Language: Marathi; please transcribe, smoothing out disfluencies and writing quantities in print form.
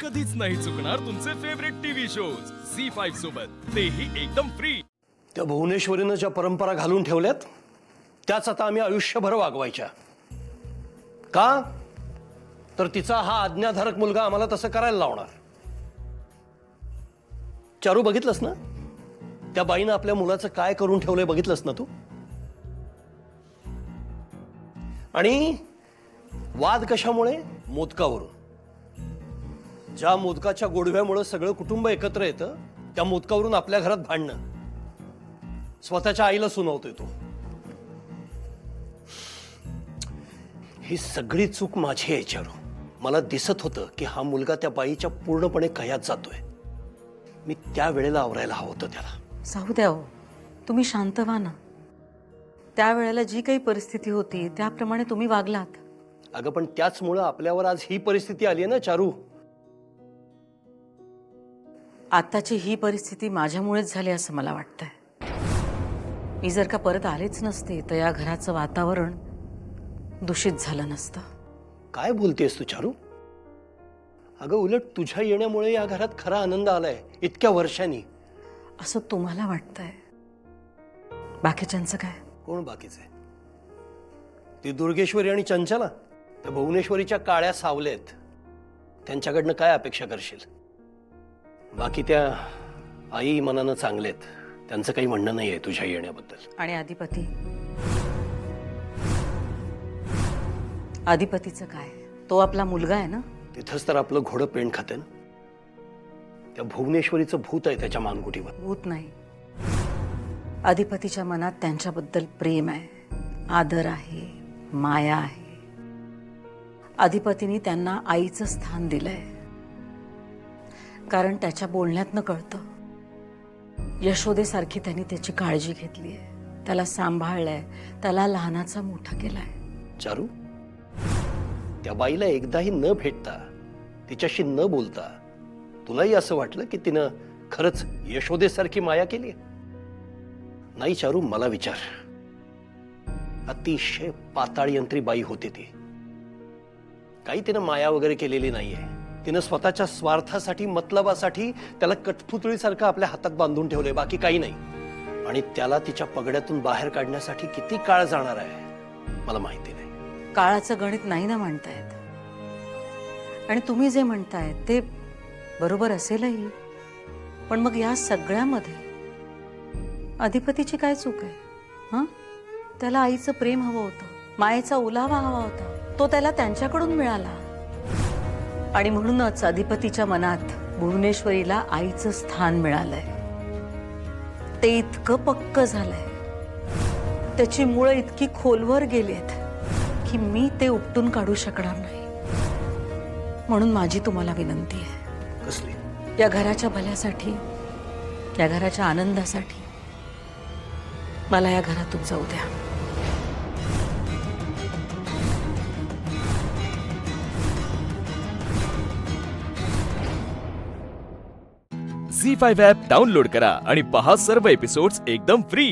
कधीच नाही चुकणार तुमचे फेवरेट टीव्ही शोज झी5 सोबत, तेही एकदम फ्री. त्या भुवनेश्वरीनं ज्या परंपरा घालून ठेवल्यात त्याच आता आम्ही आयुष्यभर वागवायच्या. का तर तिचा हा आज्ञाधारक मुलगा आम्हाला तसं करायला लावणार. चारू, बघितलंस ना त्या बाईनं आपल्या मुलाचं काय करून ठेवलंय? बघितलंस ना तू? आणि वाद कशामुळे? मोदकावरून. ज्या मोदकाच्या गोडव्यामुळे सगळं कुटुंब एकत्र येतं त्या मोदकावरून आपल्या घरात भांडणं. स्वतःच्या आईला सुनावतोय तो. ही सगळी चूक माझी आहे चारू. मला दिसत होतं की हा मुलगा त्या बाईच्या पूर्णपणे कयात जातोय. मी त्या वेळेला आवरायला हवं होतं त्याला. जाऊ द्या हो, तुम्ही शांत व्हा ना. त्यावेळेला जी काही परिस्थिती होती त्याप्रमाणे तुम्ही वागलात. अगं पण त्याचमुळं आपल्यावर आज ही परिस्थिती आली आहे ना चारू. आत्ताची ही परिस्थिती माझ्यामुळेच झाली असं मला वाटतंय. मी जर का परत आलेच नसते तर या घराचं वातावरण दूषित झालं नसतं. काय बोलतेस तू चारू? अगं उलट तुझ्या येण्यामुळे या घरात खरा आनंद आलाय इतक्या वर्षांनी. असं तुम्हाला वाटतंय. बाकीच्यांचं काय? कोण बाकीचे? ती दुर्गेश्वरी आणि चंचला, त्या भुवनेश्वरीच्या काळ्या सावलेत. त्यांच्याकडनं काय अपेक्षा करशील? बाकी त्या आई मनानं चांगलेत, त्यांचं काही म्हणणं नाही आहे तुझ्या येण्याबद्दल. आणि अधिपती? अधिपतीचं काय? तो आपला मुलगा आहे ना. तिथंच तर आपलं घोडं पेंड खाते ना. त्या भुवनेश्वरीचं भूत आहे त्याच्या मानगुटीवर. भूत नाही, अधिपतीच्या मनात त्यांच्याबद्दल प्रेम आहे, आदर आहे, माया आहे. अधिपतीने त्यांना आईचं स्थान दिलंय. कारण त्याच्या बोलण्यातनं कळतं यशोदेसारखी त्यांनी त्याची काळजी घेतली आहे, त्याला सांभाळलंय, त्याला लहानाचा मोठा केलाय. चारू, त्या बाईला एकदाही न भेटता, तिच्याशी न बोलता तुलाही असं वाटलं की तिनं खरंच यशोदेसारखी माया केली? नाही चारू, मला विचार. अतिशय पाताळयंत्री बाई होती ती. काही तिनं माया वगैरे केलेली नाहीये. तिनं स्वतःच्या स्वार्थासाठी, मतलबासाठी त्याला कठपुतळीसारखं आपल्या हातात बांधून ठेवलंय, बाकी काही नाही. आणि त्याला तिच्या पगड्यातून बाहेर काढण्यासाठी किती काळ जाणार आहे मला माहिती नाही. काळाचं गणित नाही ना म्हणतायत. आणि तुम्ही जे म्हणताय ते बरोबर असेलही, पण मग या सगळ्यामध्ये अधिपतीची काय चूक आहे? हं? त्याला आईचं प्रेम हवं होतं, मायेचा उलावा हवा होता, तो त्याला त्यांच्याकडून मिळाला. आणि म्हणूनच अधिपतीच्या मनात भुवनेश्वरीला आईचं स्थान मिळालंय. ते इतकं पक्क झालंय, त्याची मुळं इतकी खोलवर गेलीत की मी ते उपटून काढू शकणार नाही. म्हणून माझी तुम्हाला विनंती आहे, कसली? या घराच्या भल्यासाठी, या घराच्या आनंदासाठी मला या घरातून जाऊ द्या. झी5 ॲप डाउनलोड करा आणि पहा सर्व एपिसोड्स एकदम फ्री.